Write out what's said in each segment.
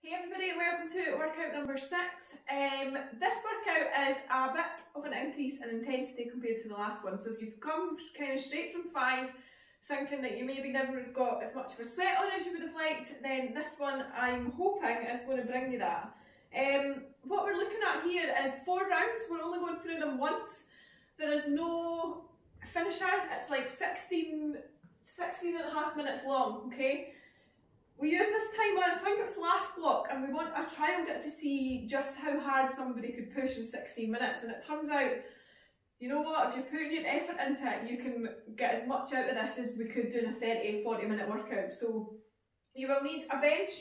Hey everybody, welcome to workout number 6. This workout is a bit of an increase in intensity compared to the last one. So if you've come kind of straight from 5, thinking that you maybe never got as much of a sweat on as you would have liked, then this one I'm hoping is going to bring you that. What we're looking at here is 4 rounds. We're only going through them once. There is no finisher. It's like 16 and a half minutes long, okay? We used this time on, I think it was last block, and I trialled it to see just how hard somebody could push in 16 minutes, and it turns out, you know what, if you're putting your effort into it, you can get as much out of this as we could doing a 30-40 minute workout. So you will need a bench,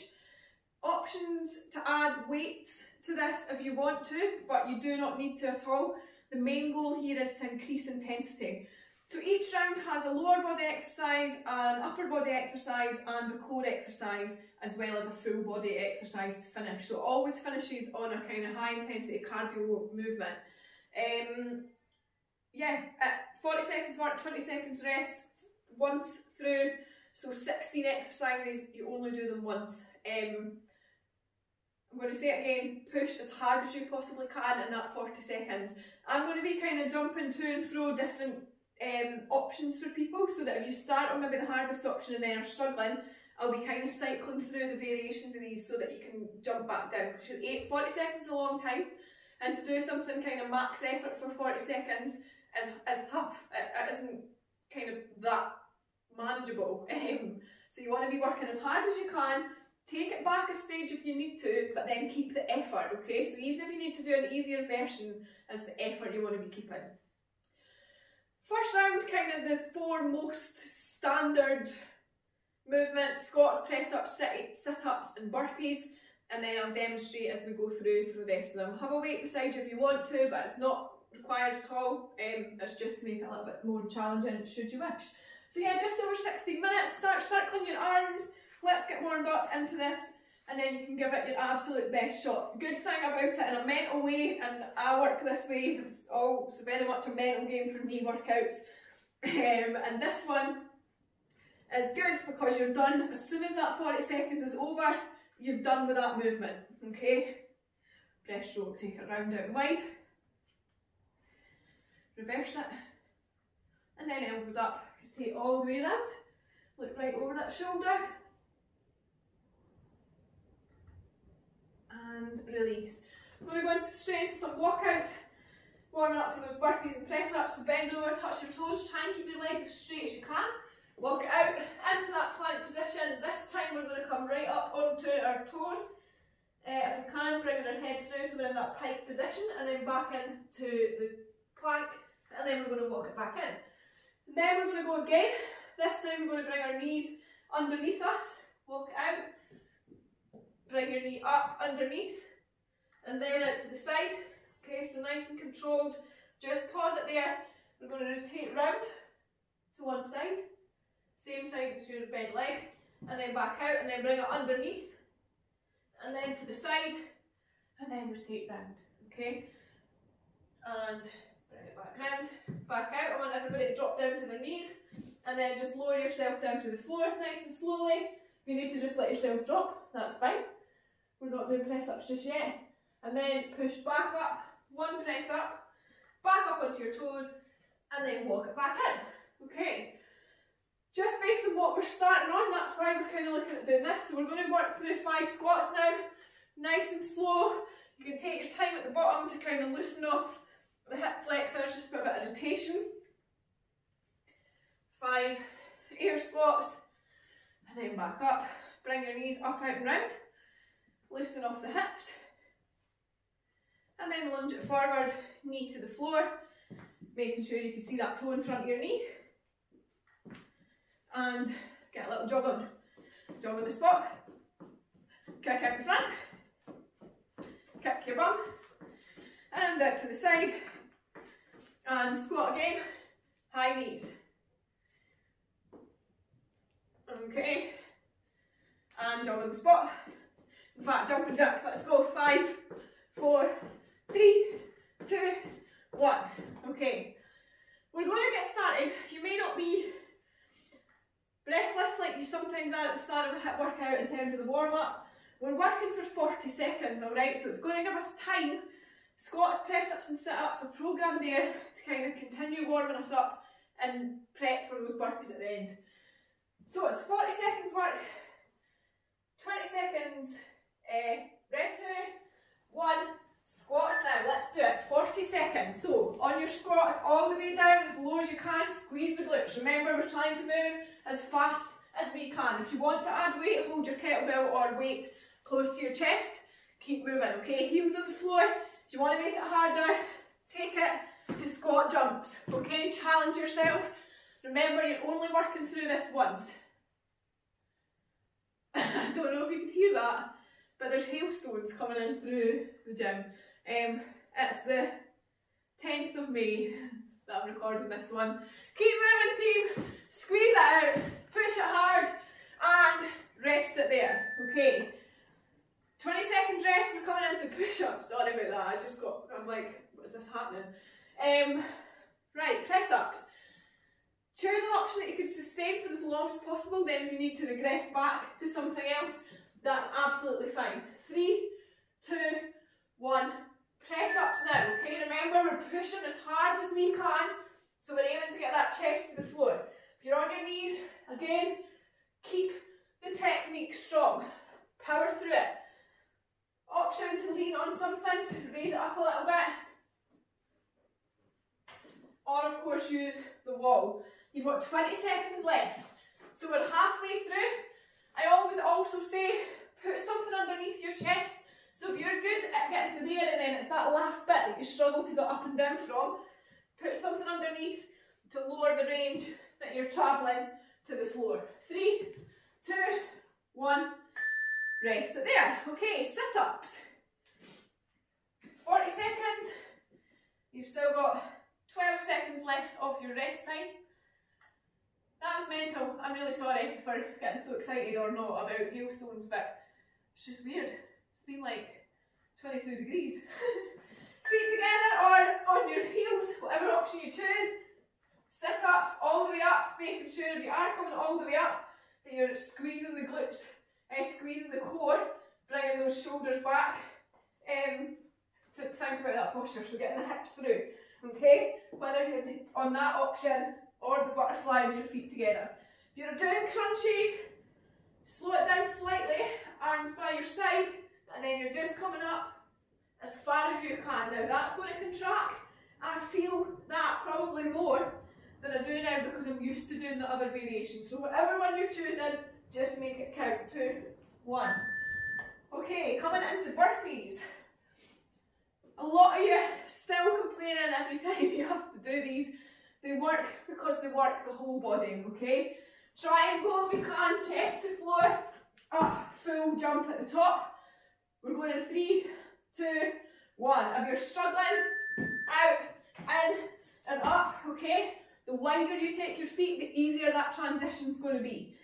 options to add weights to this if you want to, but you do not need to at all. The main goal here is to increase intensity. So each round has a lower body exercise, an upper body exercise and a core exercise, as well as a full body exercise to finish. So it always finishes on a kind of high intensity cardio movement. At 40 seconds work, 20 seconds rest, once through. So 16 exercises, you only do them once. I'm going to say it again, push as hard as you possibly can in that 40 seconds. I'm going to be kind of jumping to and fro different options for people, so that if you start on maybe the hardest option and then are struggling, I'll be kind of cycling through the variations of these so that you can jump back down. Because 40 seconds is a long time, and to do something kind of max effort for 40 seconds is tough. It isn't kind of that manageable. So you want to be working as hard as you can, take it back a stage if you need to, but then keep the effort, okay? So even if you need to do an easier version, it's the effort you want to be keeping. First round, kind of the 4 most standard movements: squats, press-ups, sit-ups and burpees, and then I'll demonstrate as we go through for the rest of them. Have a weight beside you if you want to, but it's not required at all. It's just to make it a little bit more challenging should you wish. So yeah, just over 16 minutes, start circling your arms, let's get warmed up into this, and then you can give it your absolute best shot. Good thing about it in a mental way, and I work this way, it's very much a mental game for me, workouts. And this one is good because you're done. As soon as that 40 seconds is over, you've done with that movement, okay? Breaststroke, take it round out and wide. Reverse it. And then elbows up, rotate all the way around. Look right over that shoulder. And release. We're going to go into straight into some walkouts, warming up for those burpees and press ups. So bend over, touch your toes, try and keep your legs as straight as you can. Walk it out into that plank position. This time we're going to come right up onto our toes. If we can, bringing our head through so we're in that pike position, and then back into the plank, and then we're going to walk it back in. And then we're going to go again. This time we're going to bring our knees underneath us, walk it out. Bring your knee up underneath and then out to the side. Okay, so nice and controlled. Just pause it there. We're going to rotate round to one side, same side as your bent leg, and then back out, and then bring it underneath, and then to the side, and then rotate round. Okay, and bring it back round, back out. I want everybody to drop down to their knees, and then just lower yourself down to the floor nice and slowly. If you need to just let yourself drop, that's fine. We're not doing press ups just yet. And then push back up, one press up, back up onto your toes, and then walk it back in. Okay. Just based on what we're starting on, that's why we're kind of looking at doing this. So we're going to work through 5 squats now, nice and slow. You can take your time at the bottom to kind of loosen off the hip flexors, just for a bit of rotation. 5 air squats, and then back up. Bring your knees up, out and round. Loosen off the hips, and then lunge it forward, knee to the floor, making sure you can see that toe in front of your knee, and get a little jog on the spot, kick out in front, kick your bum, and out to the side, and squat again, high knees. Okay, and jog on the spot. In fact, jumping jacks, let's go. 5, 4, 3, 2, 1. Okay, we're going to get started. You may not be breathless like you sometimes are at the start of a HIIT workout in terms of the warm-up, We're working for 40 seconds, alright? So it's going to give us time. Squats, press-ups and sit-ups, a programme there to kind of continue warming us up and prep for those burpees at the end. So it's 40 seconds work, 20 seconds rep 2, 1, squats now. Let's do it, 40 seconds. So on your squats, all the way down as low as you can, squeeze the glutes. Remember, we're trying to move as fast as we can. If you want to add weight, hold your kettlebell or weight close to your chest. Keep moving, okay? Heels on the floor. If you want to make it harder, take it to squat jumps, okay? Challenge yourself. Remember, you're only working through this once. I don't know if you could hear that, but there's hailstones coming in through the gym. It's the 10th of May that I'm recording this one. Keep moving, team. Squeeze it out, push it hard, and rest it there, okay? 20 seconds rest, we're coming into push-ups. Sorry about that, I'm like, what is this happening? Right, press-ups. Choose an option that you could sustain for as long as possible, then if you need to regress back to something else, that's absolutely fine. 3, 2, 1, press-ups now, okay? Remember, we're pushing as hard as we can, so we're aiming to get that chest to the floor. If you're on your knees, again, keep the technique strong. Power through it. Option to lean on something to raise it up a little bit. Or of course use the wall. You've got 20 seconds left. So we're halfway through. I always also say put something underneath your chest. So if you're good at getting to there and then it's that last bit that you struggle to go up and down from, put something underneath to lower the range that you're travelling to the floor. 3, 2, 1. Rest it there. Okay, sit-ups. 40 seconds. You've still got 12 seconds left of your rest time. That was mental. I'm really sorry for getting so excited or not about hailstones, but it's just weird. It's been like 22 degrees. Feet together or on your heels, whatever option you choose. Sit-ups all the way up, making sure if you are coming all the way up that you're squeezing the glutes. Squeezing the core, bringing those shoulders back to think about that posture, so getting the hips through, okay? Whether you're on that option or the butterfly with your feet together. If you're doing crunches, slow it down slightly, arms by your side, and then you're just coming up as far as you can. Now that's going to contract. I feel that probably more than I do now because I'm used to doing the other variations. So whatever one you're choosing, just make it count. 2, 1. Okay, coming into burpees. A lot of you still complaining every time you have to do these. They work because they work the whole body, okay? Try and go if you can, chest to floor, up, full jump at the top. We're going in 3, 2, 1. If you're struggling, out, in, and up, okay? The wider you take your feet, the easier that transition's going to be.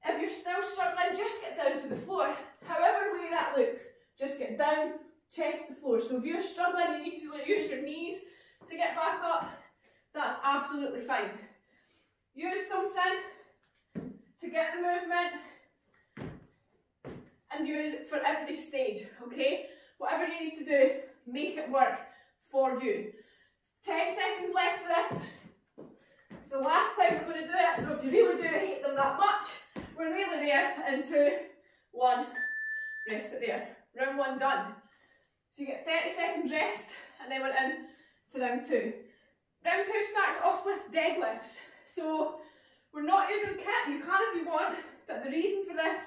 If you're still struggling, just get down to the floor. However way that looks, just get down, chest to floor. So if you're struggling, you need to use your knees to get back up, that's absolutely fine. Use something to get the movement and use it for every stage, okay? Whatever you need to do, make it work for you. 10 seconds left of this. It's the last time we're going to do it, so if you really do hate them that much, we're nearly there. In 2, 1, rest it there. Round 1 done. So you get 30 seconds rest, and then we're in to round 2. Round 2 starts off with deadlift. So we're not using kit, you can if you want, but the reason for this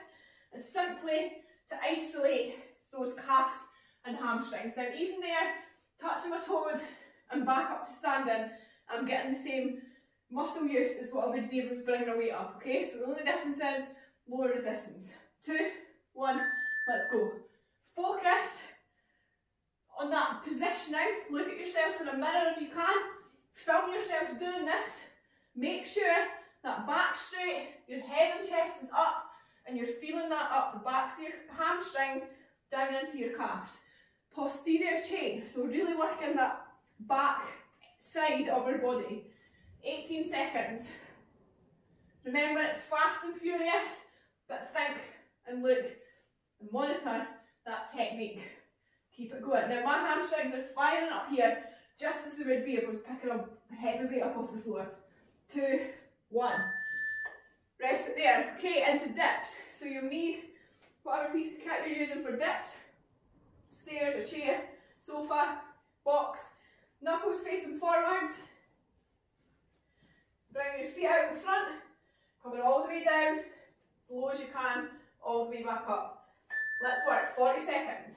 is simply to isolate those calves and hamstrings. Now even there, touching my toes and back up to standing, I'm getting the same muscle use as what I would be able to bring my weight up, okay? So the only difference is lower resistance. 2, 1, let's go. Focus on that positioning. Look at yourselves in a mirror if you can. Film yourselves doing this. Make sure that back straight, your head and chest is up, and you're feeling that up the backs of your hamstrings down into your calves. Posterior chain, so really working that back side of our body. 18 seconds. Remember, it's fast and furious, but think and look and monitor that technique. Keep it going. Now my hamstrings are firing up here, just as they would be if I was picking up a heavy weight up off the floor. 2, 1. Rest it there. Okay, into dips. So you'll need whatever piece of kit you're using for dips. Stairs, a chair, sofa, box. Knuckles facing forwards. Bring your feet out in front. Coming all the way down, as low as you can, all the way back up. Let's work 40 seconds.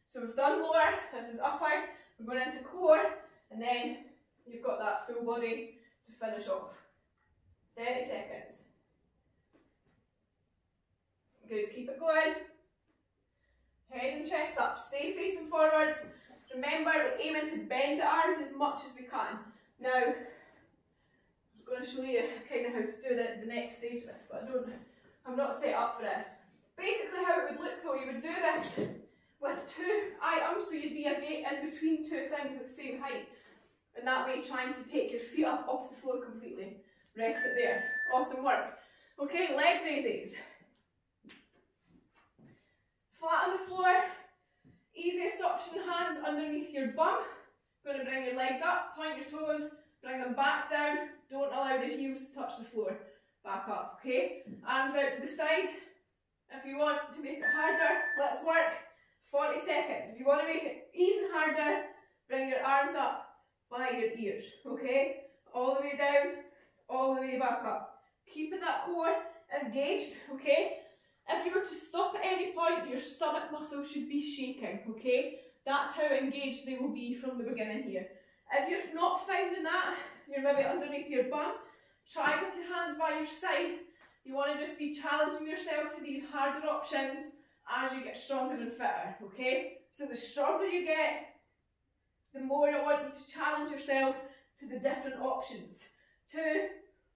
So we've done lower, this is upper, we're going into core, and then you've got that full body to finish off. 30 seconds. Good, keep it going. Head and chest up, stay facing forwards. Remember, we're aiming to bend the arms as much as we can. Now, I'm going to show you kind of how to do the next stage of this, but I'm not set up for it. Basically how it would look though, you would do this with 2 items, so you'd be in between 2 things at the same height. And that way trying to take your feet up off the floor completely. Rest it there. Awesome work. Okay, leg raises. Flat on the floor. Easiest option, hands underneath your bum. Going to bring your legs up, point your toes, bring them back down. Don't allow the heels to touch the floor. Back up, okay? Arms out to the side. If you want to make it harder, let's work 40 seconds. If you want to make it even harder, bring your arms up by your ears, okay? All the way down, all the way back up. Keeping that core engaged, okay? If you were to stop at any point, your stomach muscles should be shaking, okay? That's how engaged they will be from the beginning here. If you're not finding that, you're maybe underneath your bum, try with your hands by your side. You want to just be challenging yourself to these harder options as you get stronger and fitter, okay? So the stronger you get, the more I want you to challenge yourself to the different options. 2,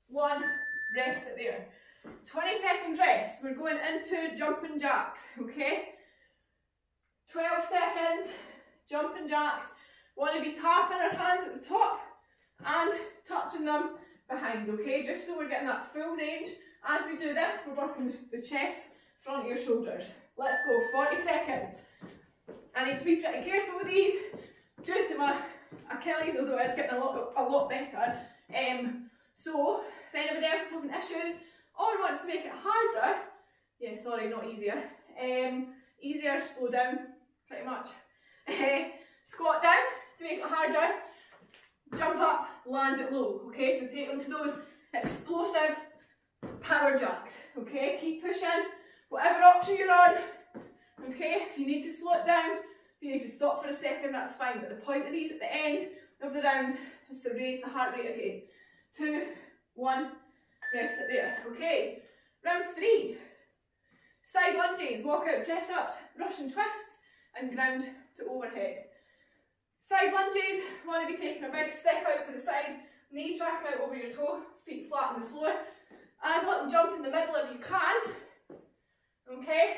1, rest it there. 20 seconds rest. We're going into jumping jacks, okay? 12 seconds, jumping jacks. Want to be tapping our hands at the top and touching them behind, okay? Just so we're getting that full range. As we do this, we're working the chest, front of your shoulders. Let's go, 40 seconds. I need to be pretty careful with these due to my Achilles, although it's getting a lot better. So, if anybody else is having issues or wants to make it harder, yeah, sorry, not easier. Easier, slow down, pretty much. Squat down to make it harder. Jump up, land it low, okay? So take them to those explosive power jacks, okay? Keep pushing, whatever option you're on, okay? If you need to slow it down, if you need to stop for a second, that's fine. But the point of these at the end of the round is to raise the heart rate again. 2, 1, rest it there, okay? Round 3, side lunges, walk out press ups, Russian twists, and ground to overhead. Side lunges, want to be taking a big step out to the side, knee tracking out over your toe, feet flat on the floor. Add a little jump in the middle if you can, okay?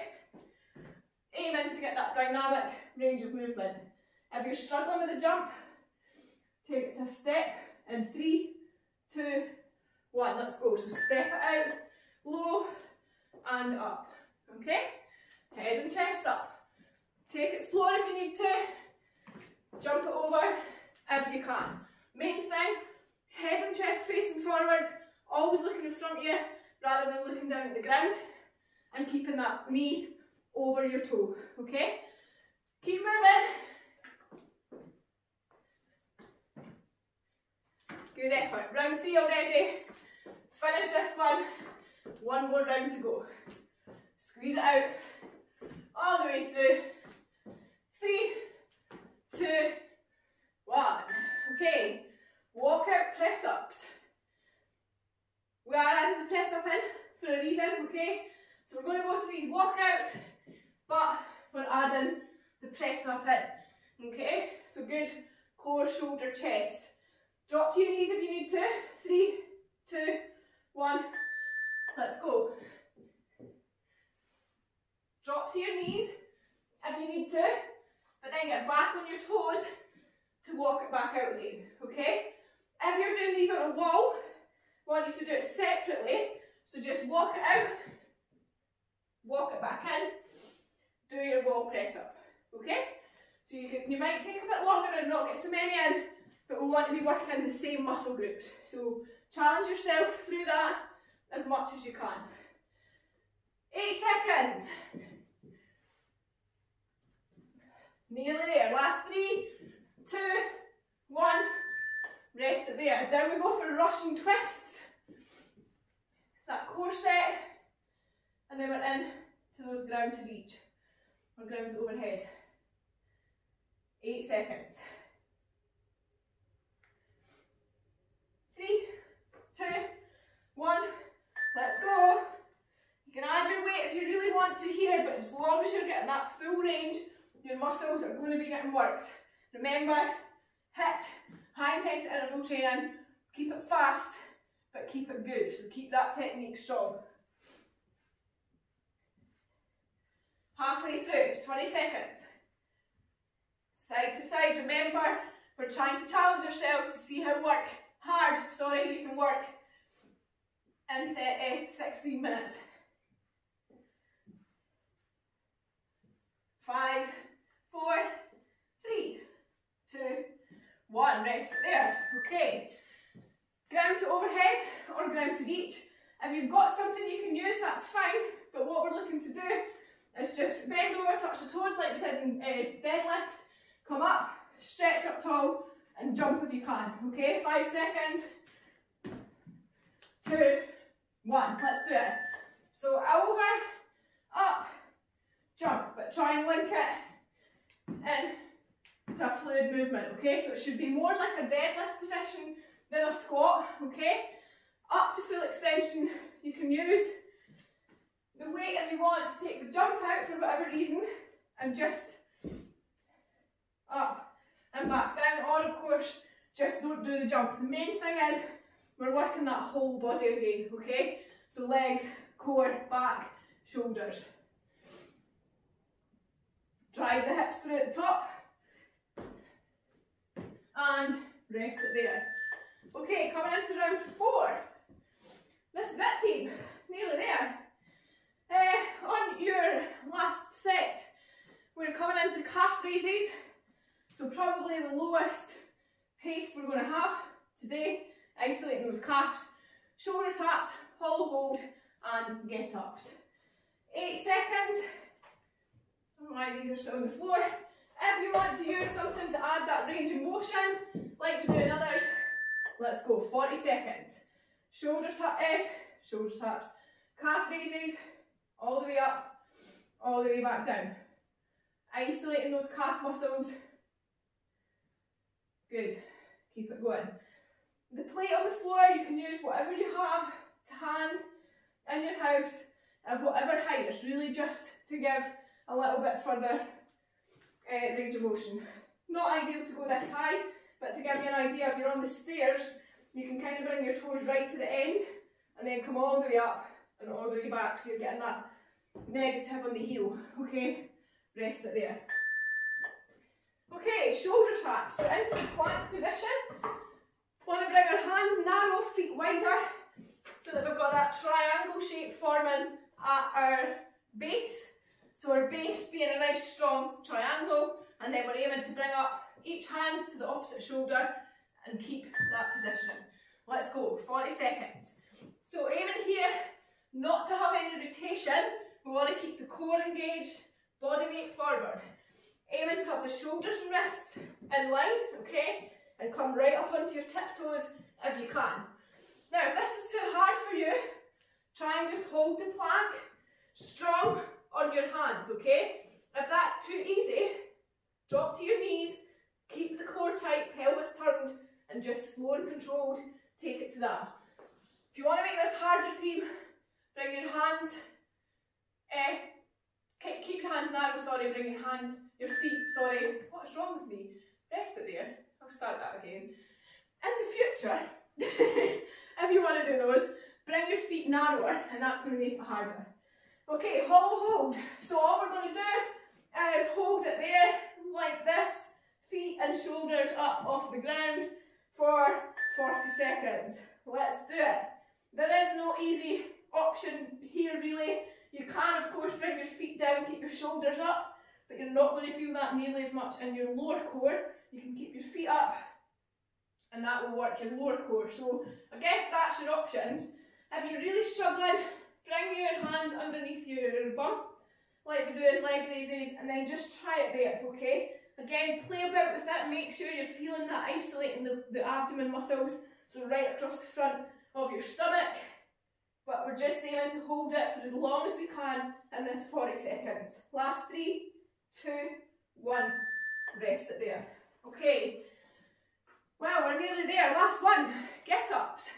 Aiming to get that dynamic range of movement. If you're struggling with the jump, take it to a step in 3, 2, 1, let's go. So step it out, low and up, okay? Head and chest up. Take it slow if you need to. Jump it over if you can. Main thing, head and chest facing forwards, always looking in front of you rather than looking down at the ground, and keeping that knee over your toe, okay? Keep moving. Good effort. Round 3 already. Finish this one. One more round to go. Squeeze it out all the way through. 3, 2, 1. Okay, walk out press ups. We are adding the press up in for a reason, okay? So we're going to go to these walkouts, but we're adding the press up in, okay? So good core, shoulder, chest. Drop to your knees if you need to. 3, 2, 1, let's go. Drop to your knees if you need to, but then get back on your toes to walk it back out again, okay? If you're doing these on a wall, I want you to do it separately, so just walk it out, walk it back in, do your wall press up, okay? So you might take a bit longer and not get so many in, but we want to be working the same muscle groups. So challenge yourself through that as much as you can. 8 seconds. Nearly there. Last 3, 2, 1. Rest it there. Down we go for Russian twists. That core set. And then we're in to those ground to reach. Or ground to overhead. 8 seconds. 3, 2, 1. Let's go. You can add your weight if you really want to here, but as long as you're getting that full range, your muscles are going to be getting worked. Remember, HIIT, high intensity interval training, keep it fast, but keep it good. So keep that technique strong. Halfway through, 20 seconds. Side to side, remember, we're trying to challenge ourselves to see how hard you can work in 16 minutes. 5, 4, 3, 2, 1. Rest it there. Okay. Ground to overhead or ground to reach. If you've got something you can use, that's fine. But what we're looking to do is just bend over, touch the toes like we did in deadlift. Come up, stretch up tall, and jump if you can. Okay, 5 seconds. 2, 1. Let's do it. So over, up, jump, but try and link it in to a fluid movement. Okay, so it should be more like a deadlift position than a squat. Okay, up to full extension. You can use the weight if you want to take the jump out for whatever reason, and just up and back down, or of course just don't do the jump. The main thing is we're working that whole body again, okay? So legs, core, back, shoulders. Drive the hips through at the top and rest it there. Okay, coming into round 4. This is it, team. Nearly there. On your last set, we're coming into calf raises. So probably the lowest pace we're going to have today, isolating those calves. Shoulder taps, hollow hold, and get ups. 8 seconds. I don't know why these are still on the floor. If you want to use something to add that range of motion, like we do in others, let's go. 40 seconds. Shoulder taps, calf raises, all the way up, all the way back down. Isolating those calf muscles. Good. Keep it going. The plate on the floor, you can use whatever you have to hand in your house at whatever height. It's really just to give a little bit further range of motion. Not ideal to go this high, but to give you an idea, if you're on the stairs, you can kind of bring your toes right to the end and then come all the way up and all the way back, so you're getting that negative on the heel. Okay, rest it there. Okay, shoulder taps. So into the plank position. Want to bring our hands narrow, feet wider, so that we've got that triangle shape forming at our base. So our base being a nice strong triangle, and then we're aiming to bring up each hand to the opposite shoulder and keep that position. Let's go, 40 seconds. So aiming here, not to have any rotation, we want to keep the core engaged, body weight forward. Aiming to have the shoulders and wrists in line, okay? And come right up onto your tiptoes if you can. Now, if this is too hard for you, try and just hold the plank strong on your hands, okay? If that's too easy, drop to your knees, keep the core tight, pelvis turned, and just slow and controlled, take it to that. If you want to make this harder, team, bring your hands, keep your hands narrow, sorry, bring your feet, sorry, what's wrong with me? Rest it there, I'll start that again. In the future, if you want to do those, bring your feet narrower, and that's going to make it harder. Okay, hollow hold. So all we're going to do is hold it there, like this, feet and shoulders up off the ground for 40 seconds. Let's do it. There is no easy option here really. You can, of course, bring your feet down, keep your shoulders up, but you're not going to feel that nearly as much in your lower core. You can keep your feet up, and that will work your lower core. So I guess that's your options. If you're really struggling, bring your hands underneath your bum, like we do in leg raises, and then just try it there, okay? Again, play about with it, make sure you're feeling that isolating the abdomen muscles, so right across the front of your stomach, but we're just aiming to hold it for as long as we can in this 40 seconds. Last 3, 2, 1, rest it there. Okay, well, we're nearly there. Last one, get-ups.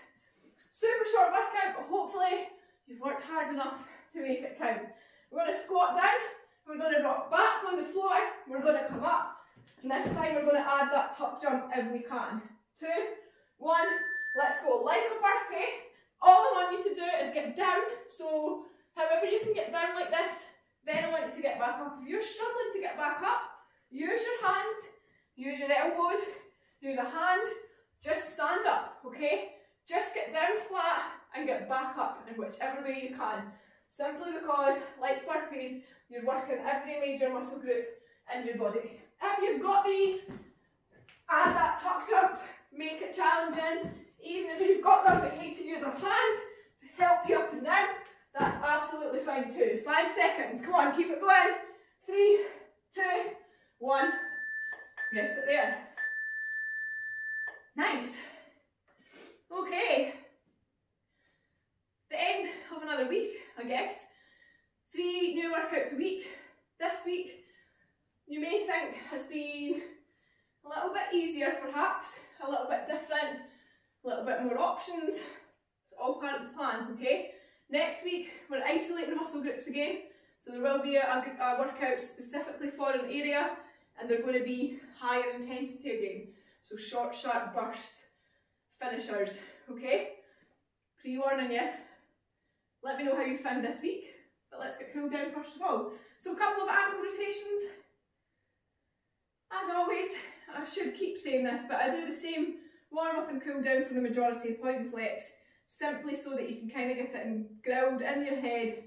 Super short workout, but hopefully you've worked hard enough to make it count. We're going to squat down, we're going to rock back on the floor, we're going to come up, and this time we're going to add that tuck jump if we can. 2, 1, let's go. Like a burpee, all I want you to do is get down, so however you can get down like this, then I want you to get back up. If you're struggling to get back up, use your hands, use your elbows, use a hand, just stand up, okay? Just get down flat and get back up in whichever way you can. Simply because, like burpees, you're working every major muscle group in your body. If you've got these, add that tuck jump, make it challenging. Even if you've got them but you need to use a hand to help you up and down, that's absolutely fine too. 5 seconds, come on, keep it going. 3, 2, 1, rest it there. Nice. Okay. The end of another week, I guess. 3 new workouts a week. This week, you may think has been a little bit easier perhaps, a little bit different, a little bit more options. It's all part of the plan, okay? Next week, we're isolating muscle groups again. So there will be a workout specifically for an area, and they're going to be higher intensity again. So short, sharp bursts, finishers, okay? Pre-warning you. Let me know how you found this week, but let's get cooled down first of all. So a couple of ankle rotations. As always, I should keep saying this, but I do the same warm up and cool down for the majority of point and flex, simply so that you can kind of get it grilled in your head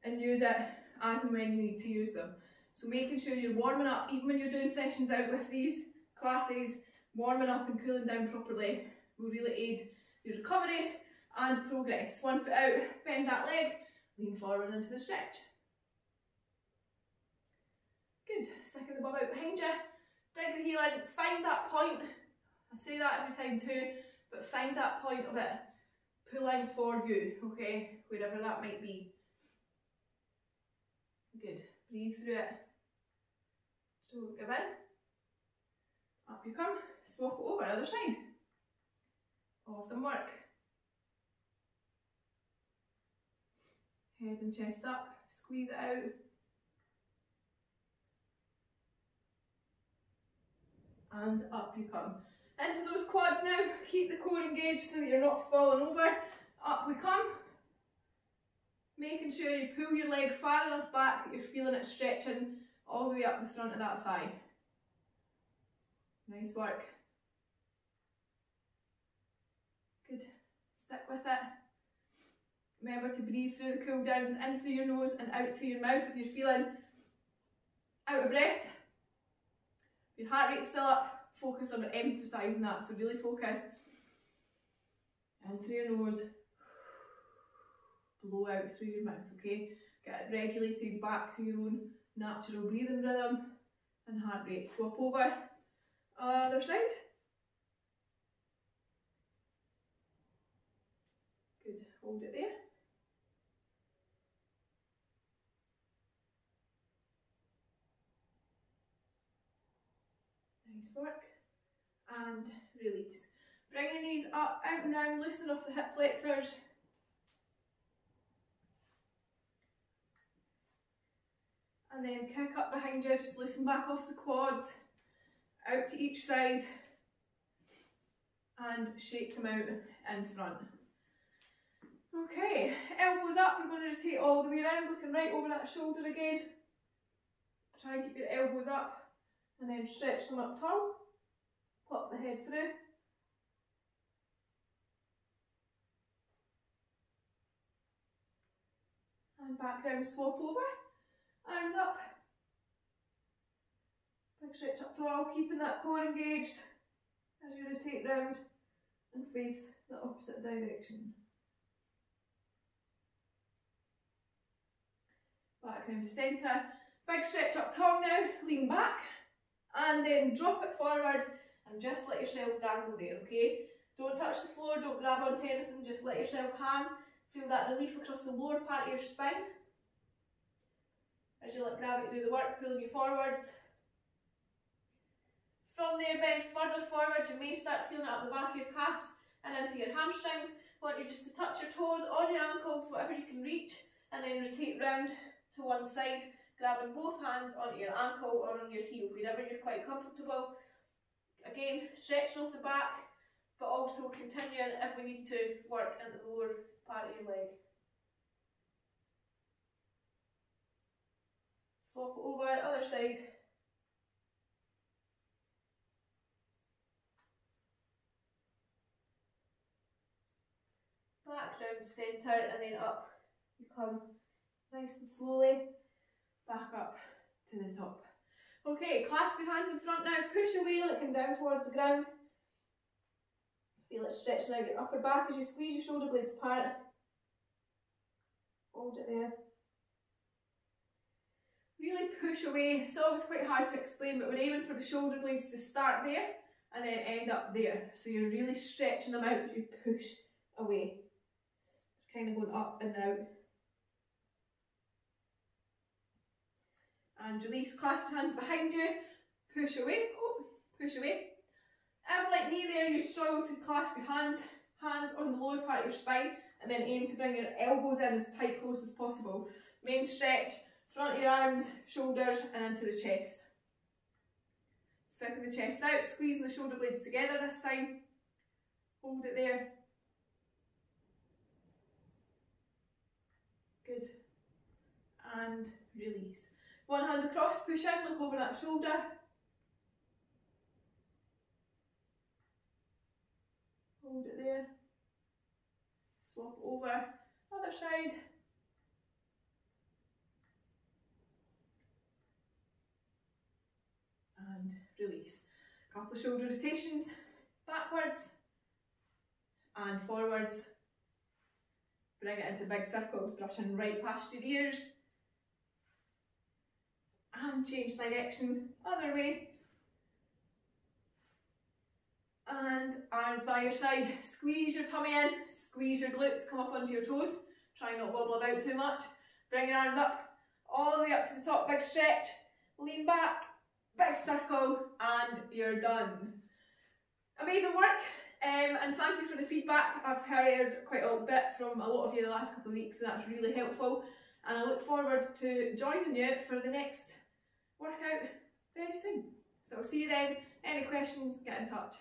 and use it as and when you need to use them. So making sure you're warming up, even when you're doing sessions out with these classes, warming up and cooling down properly will really aid your recovery and progress. 1 foot out, bend that leg, lean forward into the stretch. Good, sticking the bum out behind you, dig the heel in, find that point. I say that every time too, but find that point of it pulling for you, okay, wherever that might be. Good, breathe through it. So give in, up you come, swap it over, other side. Awesome work. Head and chest up, squeeze it out. And up you come. Into those quads now, keep the core engaged so that you're not falling over. Up we come. Making sure you pull your leg far enough back that you're feeling it stretching all the way up the front of that thigh. Nice work. Good. Stick with it. Remember to breathe through the cool downs, in through your nose and out through your mouth if you're feeling out of breath. If your heart rate's still up, focus on emphasising that, so really focus. In through your nose, blow out through your mouth, okay? Get it regulated back to your own natural breathing rhythm and heart rate. Swap over, other side. Good, hold it there. Nice work. And release. Bring your knees up, out and down, loosen off the hip flexors. And then kick up behind you, just loosen back off the quads, out to each side, and shake them out in front. Okay, elbows up, we're going to rotate all the way around, looking right over that shoulder again. Try and keep your elbows up, and then stretch them up tall. Pop the head through. and back round, swap over, arms up, big stretch up tall, keeping that core engaged as you rotate round and face the opposite direction. Back round to centre, big stretch up tall now, lean back, and then drop it forward and just let yourself dangle there, okay? Don't touch the floor, don't grab onto anything, just let yourself hang. Feel that relief across the lower part of your spine. As you let gravity do the work, pulling you forwards. From there, bend further forward, you may start feeling it up the back of your calves and into your hamstrings. I want you just to touch your toes or your ankles, whatever you can reach, and then rotate round to one side, grabbing both hands onto your ankle or on your heel, wherever you're quite comfortable. Again, stretching off the back, but also continuing if we need to work into the lower part of your leg. Swap it over, other side. Back round to centre and then up. You come nice and slowly back up to the top. Okay, clasp your hands in front now, push away looking down towards the ground. Feel it stretching out your upper back as you squeeze your shoulder blades apart. Hold it there. Really push away. It's always quite hard to explain, but we're aiming for the shoulder blades to start there and then end up there. So you're really stretching them out as you push away. Kind of going up and out. And release, clasp your hands behind you, push away, push away. If like me there you struggle to clasp your hands on the lower part of your spine and then aim to bring your elbows in as tight close as possible. Main stretch, front of your arms, shoulders and into the chest. Sticking the chest out, squeezing the shoulder blades together this time. Hold it there. Good. And release. One hand across, push in, look over that shoulder. Hold it there. Swap over, other side. And release. A couple of shoulder rotations, backwards and forwards. Bring it into big circles, brushing right past your ears. And change direction, other way. And arms by your side, squeeze your tummy in, squeeze your glutes, come up onto your toes. Try not to wobble about too much. Bring your arms up, all the way up to the top, big stretch. Lean back, big circle, and you're done. Amazing work, and thank you for the feedback. I've heard quite a bit from a lot of you the last couple of weeks, so that's really helpful. And I look forward to joining you for the next workout very soon. So I'll see you then. Any questions, get in touch.